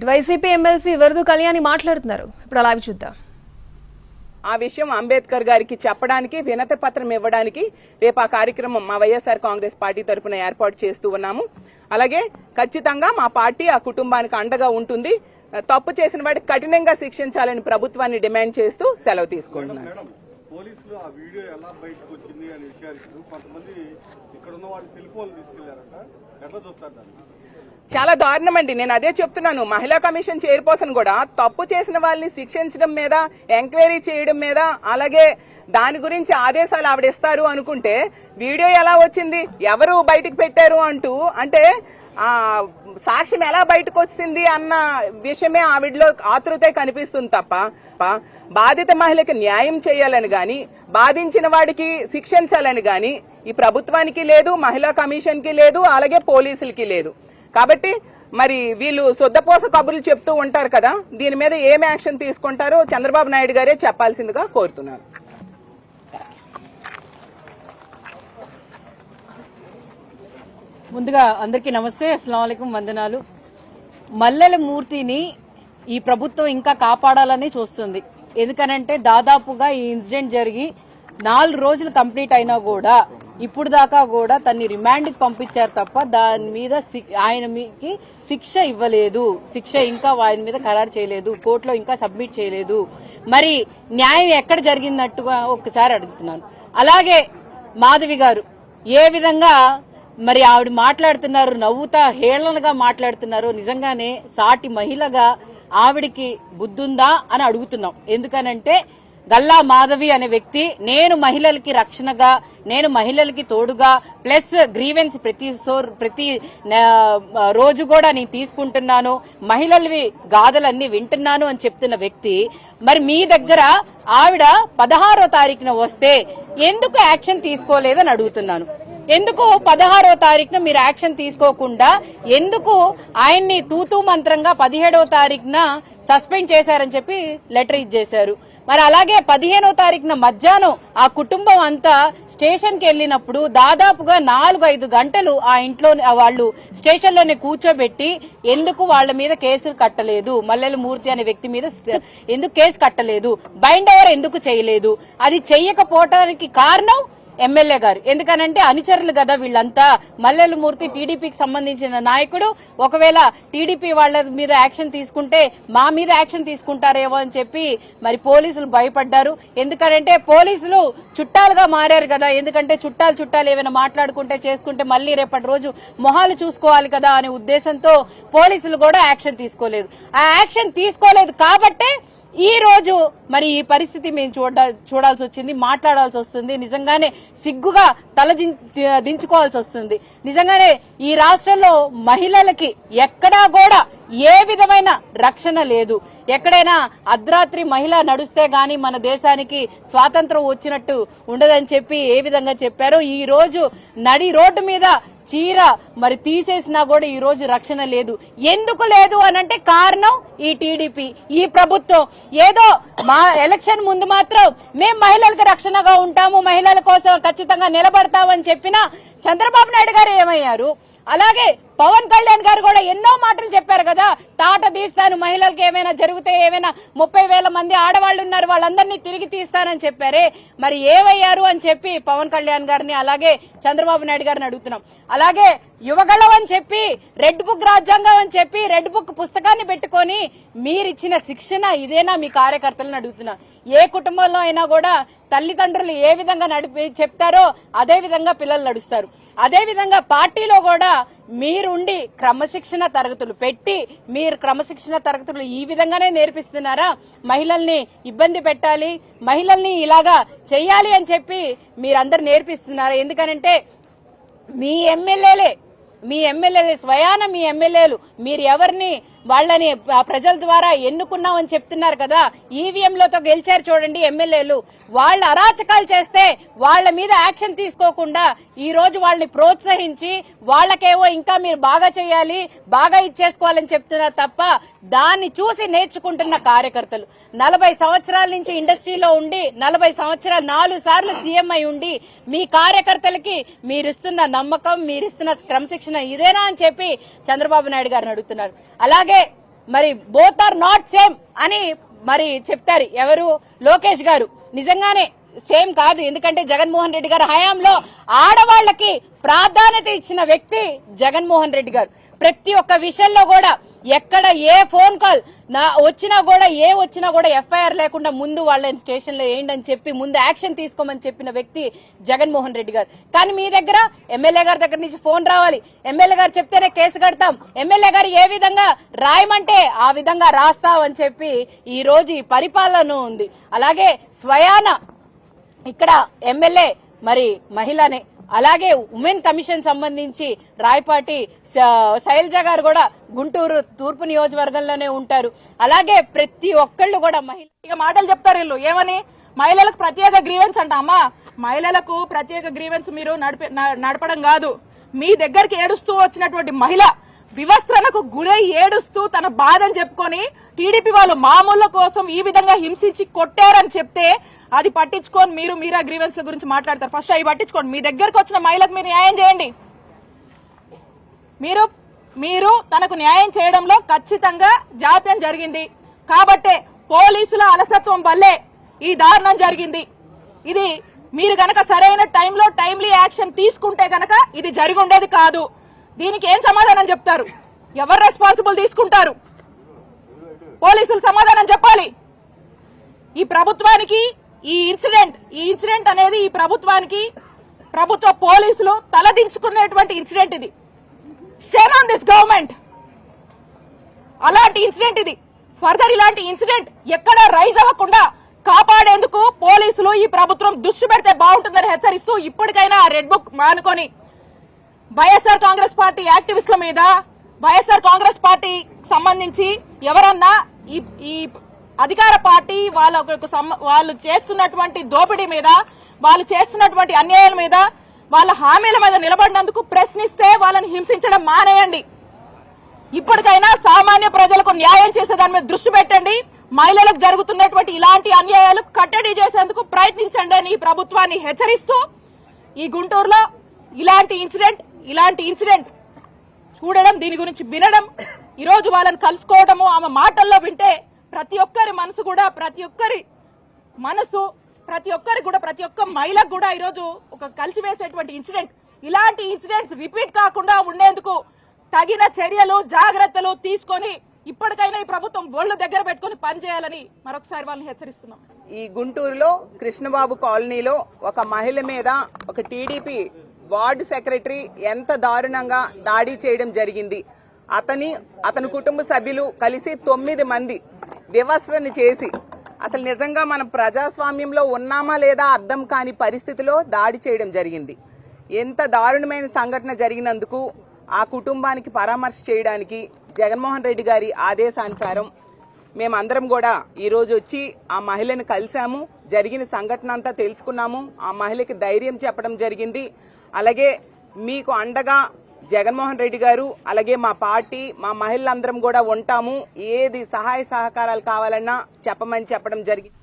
YCP MLC వరదు Kalyani మాట్లాడుతున్నారు. ఇప్పుడు అలాగే చూద్దాం. ఆ విషయం అంబేద్కర్ గారికి చెప్పడానికి వినతి పత్రం ఇవ్వడానికి రేపు ఆ కార్యక్రమం మా వైఎస్ఆర్ కాంగ్రెస్ పార్టీ తరఫున ఏర్పాటు చేస్తూ ఉన్నాము. అలాగే ఖచ్చితంగా మా పార్టీ ఆ కుటుంబానికి అండగా ఉంటుంది. తప్పు చేసిన వాడికి కఠినంగా శిక్షించాలని ప్రభుత్వాన్ని డిమాండ్ చేస్తూ సెలవు తీసుకుంటున్నారు. పోలీసులు ఆ వీడియో ఎలా బయటకు వచ్చింది అని విచారిస్తూ కొంతమంది ఇక్కడ ఉన్న వాళ్ళు సెల్ ఫోన్ తీసుకెళ్లారట. ఎట్లా చూస్తారు దాన్ని? చాలా దారుణం అండి. నేను అదే చెప్తున్నాను. మహిళా కమిషన్ చైర్పర్సన్ కూడా తప్పు చేసిన వాళ్ళని శిక్షించడం మీద, ఎంక్వైరీ చేయడం మీద, అలాగే దాని గురించి ఆదేశాలు ఆవిడ ఇస్తారు అనుకుంటే వీడియో ఎలా వచ్చింది, ఎవరు బయటకు పెట్టారు అంటూ, అంటే ఆ సాక్ష్యం ఎలా బయటకు వచ్చింది అన్న విషయమే ఆవిడలో ఆతృతే కనిపిస్తుంది తప్ప బాధిత మహిళకి న్యాయం చేయాలని గాని, బాధించిన వాడికి శిక్షించాలని గాని ఈ ప్రభుత్వానికి లేదు, మహిళా కమిషన్ కి లేదు, అలాగే పోలీసులకి లేదు. కాబట్టి మరి వీళ్ళు సొద్దపోస కబుర్లు చెప్తూ ఉంటారు కదా, దీని మీద ఏం యాక్షన్ తీసుకుంటారో చంద్రబాబు నాయుడు గారే చెప్పాల్సిందిగా కోరుతున్నారు. ముందుగా అందరికీ నమస్తే, అస్సలాము అలైకుం, వందనాలు. మల్లెల మూర్తిని ఈ ప్రభుత్వం ఇంకా కాపాడాలని చూస్తుంది. ఎందుకనంటే దాదాపుగా ఈ ఇన్సిడెంట్ జరిగి 4 రోజులు కంప్లీట్ అయినా కూడా ఇప్పుడు దాకా కూడా తన్ని రిమాండ్కి పంపించారు తప్ప దాని మీద ఆయనకి శిక్ష ఇవ్వలేదు. శిక్ష ఇంకా ఆయన మీద ఖరారు చేయలేదు, కోర్టులో ఇంకా సబ్మిట్ చేయలేదు. మరి న్యాయం ఎక్కడ జరిగినట్టుగా ఒక్కసారి అడుగుతున్నాను. అలాగే మాధవి గారు ఏ విధంగా మరి ఆవిడ మాట్లాడుతున్నారు, నవ్వుతా హేళనగా మాట్లాడుతున్నారు. నిజంగానే సాటి మహిళగా ఆవిడికి బుద్ధుందా అని అడుగుతున్నాం. ఎందుకనంటే గల్లా మాధవి అనే వ్యక్తి నేను మహిళలకి రక్షణగా, నేను మహిళలకి తోడుగా, ప్లస్ గ్రీవెన్స్ ప్రతి రోజు కూడా నేను తీసుకుంటున్నాను, మహిళలవి గాథలన్నీ వింటున్నాను అని చెప్తున్న వ్యక్తి మరి మీ దగ్గర ఆవిడ 16వ తారీఖున వస్తే ఎందుకు యాక్షన్ తీసుకోలేదని అడుగుతున్నాను. ఎందుకు 16వ తారీఖున మీరు యాక్షన్ తీసుకోకుండా ఎందుకు ఆయన్ని తూతూ మంత్రంగా 17వ తారీఖున సస్పెండ్ చేశారని చెప్పి లెటర్ ఇచ్చేశారు. మరి అలాగే 15వ తారీఖున మధ్యాహ్నం ఆ కుటుంబం అంతా స్టేషన్ కి వెళ్లినప్పుడు దాదాపుగా 4-5 గంటలు ఆ ఇంట్లో వాళ్ళు స్టేషన్ లోనే కూర్చోబెట్టి ఎందుకు వాళ్ళ మీద కేసులు కట్టలేదు, మల్లెల మూర్తి అనే వ్యక్తి మీద ఎందుకు కేసు కట్టలేదు, బైండ్ ఓవర్ ఎందుకు చేయలేదు, అది చెయ్యకపోవటానికి కారణం ఎమ్మెల్యే గారు. ఎందుకనంటే అనుచరులు కదా వీళ్ళంతా. మల్లెల మూర్తి టీడీపీకి సంబంధించిన నాయకుడు. ఒకవేళ టీడీపీ వాళ్ళ మీద యాక్షన్ తీసుకుంటే మా మీద యాక్షన్ తీసుకుంటారేమో అని చెప్పి మరి పోలీసులు భయపడ్డారు. ఎందుకంటే పోలీసులు చుట్టాలుగా మారారు కదా. ఎందుకంటే చుట్టాలు ఏమైనా మాట్లాడుకుంటే చేసుకుంటే మళ్ళీ రేపటి రోజు మొహాలు చూసుకోవాలి కదా అనే ఉద్దేశంతో పోలీసులు కూడా యాక్షన్ తీసుకోలేదు. ఆ యాక్షన్ తీసుకోలేదు కాబట్టే ఈ రోజు మరి ఈ పరిస్థితి మేము చూడాల్సి వచ్చింది, మాట్లాడాల్సి వస్తుంది. నిజంగానే సిగ్గుగా తల దించుకోవాల్సి వస్తుంది. నిజంగానే ఈ రాష్ట్రంలో మహిళలకి ఎక్కడా కూడా ఏ విధమైన రక్షణ లేదు. ఎక్కడైనా అర్ధరాత్రి మహిళ నడుస్తే గాని మన దేశానికి స్వాతంత్రం వచ్చినట్టు ఉండదని చెప్పి ఏ విధంగా చెప్పారో ఈ రోజు నడి రోడ్డు మీద చీర మరి తీసేసినా కూడా ఈ రోజు రక్షణ లేదు. ఎందుకు లేదు అనంటే కారణం ఈ టీడీపీ, ఈ ప్రభుత్వం. ఏదో మా ఎలక్షన్ ముందు మాత్రం మేం మహిళలకు రక్షణగా ఉంటాము, మహిళల కోసం ఖచ్చితంగా నిలబడతామని చెప్పిన చంద్రబాబు నాయుడు గారు ఏమయ్యారు? అలాగే పవన్ కళ్యాణ్ గారు కూడా ఎన్నో మాటలు చెప్పారు కదా, తాట తీస్తాను, మహిళలకు ఏమైనా జరిగితే ఏమైనా 30,000 మంది ఆడవాళ్లు ఉన్నారు వాళ్ళందరినీ తిరిగి తీస్తానని చెప్పారే, మరి ఏమయ్యారు అని చెప్పి పవన్ కళ్యాణ్ గారిని అలాగే చంద్రబాబు నాయుడు గారిని అడుగుతున్నాం. అలాగే యువగళం అని చెప్పి, రెడ్ బుక్ రాజ్యాంగం అని చెప్పి రెడ్ బుక్ పుస్తకాన్ని పెట్టుకొని మీరిచ్చిన శిక్షణ ఇదేనా మీ కార్యకర్తలను అడుగుతున్నా. ఏ కుటుంబంలో అయినా కూడా తల్లిదండ్రులు ఏ విధంగా చెప్తారో అదే విధంగా పిల్లలు నడుస్తారు. అదే విధంగా పార్టీలో కూడా మీరుండి క్రమశిక్షణ తరగతులు పెట్టి మీరు క్రమశిక్షణ తరగతులు ఈ విధంగానే నేర్పిస్తున్నారా? మహిళల్ని ఇబ్బంది పెట్టాలి, మహిళల్ని ఇలాగా చెయ్యాలి అని చెప్పి మీరందరు నేర్పిస్తున్నారా? ఎందుకనంటే మీ ఎమ్మెల్యేలే స్వయాన మీ ఎమ్మెల్యేలు మీరు ఎవరిని వాళ్ళని ప్రజల ద్వారా ఎన్నుకున్నామని చెప్తున్నారు కదా. ఈవీఎంలతో గెలిచారు చూడండి ఎమ్మెల్యేలు. వాళ్ళు అరాచకాలు చేస్తే వాళ్ళ మీద యాక్షన్ తీసుకోకుండా ఈ రోజు వాళ్ళని ప్రోత్సహించి వాళ్ళకేవో ఇంకా మీరు బాగా చేయాలి, బాగా ఇచ్చేసుకోవాలని చెప్తున్నారు తప్ప దాన్ని చూసి నేర్చుకుంటున్న కార్యకర్తలు 40 సంవత్సరాల నుంచి ఇండస్ట్రీలో ఉండి 40 సంవత్సరాలు 4 సార్లు సీఎం అయి ఉండి మీ కార్యకర్తలకి మీరిస్తున్న నమ్మకం, మీరిస్తున్న క్రమశిక్షణ ఇదేనా అని చెప్పి చంద్రబాబు నాయుడు గారిని అడుగుతున్నారు. అలాగే మరి బోత్ ఆర్ నాట్ సేమ్ అని మరి చెప్తారు ఎవరు, లోకేష్ గారు. నిజంగానే సేమ్ కాదు, ఎందుకంటే జగన్మోహన్ రెడ్డి గారు హయాంలో ఆడవాళ్లకి ప్రాధాన్యత ఇచ్చిన వ్యక్తి జగన్మోహన్ రెడ్డి గారు. ప్రతి ఒక్క విషయంలో కూడా ఎక్కడ ఏ ఫోన్ కాల్ వచ్చినా కూడా ఎఫ్ఐఆర్ లేకుండా ముందు వాళ్ళని స్టేషన్ లో వేయండి అని చెప్పి ముందు యాక్షన్ తీసుకోమని చెప్పిన వ్యక్తి జగన్మోహన్ రెడ్డి గారు. కానీ మీ దగ్గర ఎమ్మెల్యే గారి దగ్గర నుంచి ఫోన్ రావాలి, ఎమ్మెల్యే గారు చెప్తేనే కేసు కడతాం, ఎమ్మెల్యే గారు ఏ విధంగా రాయమంటే ఆ విధంగా రాస్తాం అని చెప్పి ఈ రోజు ఈ పరిపాలన ఉంది. అలాగే స్వయాన ఇక్కడ ఎమ్మెల్యే మరి మహిళనే. అలాగే ఉమెన్ కమిషన్ సంబంధించి రాయపాటి శైలజ గారు కూడా గుంటూరు తూర్పు నియోజకవర్గంలోనే ఉంటారు. అలాగే ప్రతి ఒక్కళ్ళు కూడా ఇక మాటలు చెప్తారు వీళ్ళు ఏమని, మహిళలకు ప్రత్యేక గ్రీవెన్స్ అంట. అమ్మా, మహిళలకు ప్రత్యేక గ్రీవెన్స్ మీరు నడపడం కాదు, మీ దగ్గరికి ఏడుస్తూ వచ్చినటువంటి మహిళ వివస్త్రణకు గురై ఏడుస్తూ తన బాధని చెప్పుకొని టీడీపీ వాళ్ళు మామూళ్ళ కోసం ఈ విధంగా హింసించి కొట్టారని చెప్తే అది పట్టించుకొని మీరా గ్రీవెన్స్ గురించి మాట్లాడతారు. ఫస్ట్ అవి పట్టించుకోండి. మీ దగ్గరకు వచ్చిన మహిళకు మీరు న్యాయం చేయండి. మీరు తనకు న్యాయం చేయడంలో ఖచ్చితంగా జాప్యం జరిగింది కాబట్టే పోలీసుల అలసత్వం వల్లే ఈ దారుణం జరిగింది. ఇది మీరు గనక సరైన టైంలో టైమ్లీ యాక్షన్ తీసుకుంటే గనక ఇది జరిగి ఉండేది కాదు. దీనికి ఏం సమాధానం చెప్తారు? ఎవరు రెస్పాన్సిబుల్ తీసుకుంటారు? పోలీసులు సమాధానం చెప్పాలి. ఈ ప్రభుత్వానికి ఈ ఇన్సిడెంట్ అనేది ఈ ప్రభుత్వానికి ప్రభుత్వ పోలీసులు తలదించుకునేటువంటి ఇన్సిడెంట్ ఇది. Shame on this government. అలాంటి ఇన్సిడెంట్ ఇది. ఫర్దర్ ఇలాంటి ఇన్సిడెంట్ ఎక్కడ రైజ్ అవ్వకుండా కాపాడేందుకు పోలీసులు ఈ ప్రభుత్వం దృష్టి పెడితే బాగుంటుందని హెచ్చరిస్తూ ఇప్పటికైనా రెడ్ బుక్ మానుకొని వైఎస్ఆర్ కాంగ్రెస్ పార్టీ యాక్టివిస్టుల మీద, వైఎస్ఆర్ కాంగ్రెస్ పార్టీ సంబంధించి ఎవరన్నా ఈ అధికార పార్టీ వాళ్ళు చేస్తున్నటువంటి దోపిడీ మీద, వాళ్ళు చేస్తున్నటువంటి అన్యాయాల మీద, వాళ్ళ హామీల మీద నిలబడినందుకు ప్రశ్నిస్తే వాళ్ళని హింసించడం మానేయండి. ఇప్పటికైనా సామాన్య ప్రజలకు న్యాయం చేసే దాని మీద దృష్టి పెట్టండి. మహిళలకు జరుగుతున్నటువంటి ఇలాంటి అన్యాయాలు కట్టడి చేసేందుకు ప్రయత్నించండి అని ఈ ప్రభుత్వాన్ని హెచ్చరిస్తూ, ఈ గుంటూరులో ఇలాంటి ఇన్సిడెంట్ చూడడం, దీని గురించి వినడం, ఈ రోజు వాళ్ళని కలుసుకోవడము, ఆమె మాటల్లో వింటే ప్రతి ఒక్కరి మనసు కూడా, ప్రతి ఒక్క మహిళకు కూడా ఈరోజు ఒక కలిసివేసేటువంటి ఇన్సిడెంట్. ఇలాంటి ఇన్సిడెంట్స్ రిపీట్ కాకుండా ఉండేందుకు తగిన చర్యలు, జాగ్రత్తలు తీసుకొని ఇప్పటికైనా ఈ ప్రభుత్వం ఒళ్ళు దగ్గర పెట్టుకుని పనిచేయాలని మరొకసారి వాళ్ళని హెచ్చరిస్తున్నాం. ఈ గుంటూరులో కృష్ణబాబు కాలనీలో ఒక మహిళ మీద ఒక టీడీపీ వార్డు సెక్రటరీ ఎంత దారుణంగా దాడి చేయడం జరిగింది. అతని కుటుంబ సభ్యులు కలిసి 9 మంది వివస్త్రని చేసి, అసలు నిజంగా మనం ప్రజాస్వామ్యంలో ఉన్నామా లేదా అర్థం కాని పరిస్థితిలో దాడి చేయడం జరిగింది. ఎంత దారుణమైన సంఘటన జరిగినందుకు ఆ కుటుంబానికి పరామర్శ చేయడానికి జగన్మోహన్ రెడ్డి గారి ఆదేశానుసారం మేమందరం కూడా ఈ రోజు వచ్చి ఆ మహిళను కలిసాము. జరిగిన సంఘటన అంతా తెలుసుకున్నాము. ఆ మహిళకి ధైర్యం చెప్పడం జరిగింది. అలాగే మీకు అండగా జగన్మోహన్ రెడ్డి గారు, అలాగే మా పార్టీ, మా మహిళలందరం కూడా ఉంటాము. ఏది సహాయ సహకారాలు కావాలన్నా చెప్పమని చెప్పడం జరిగింది.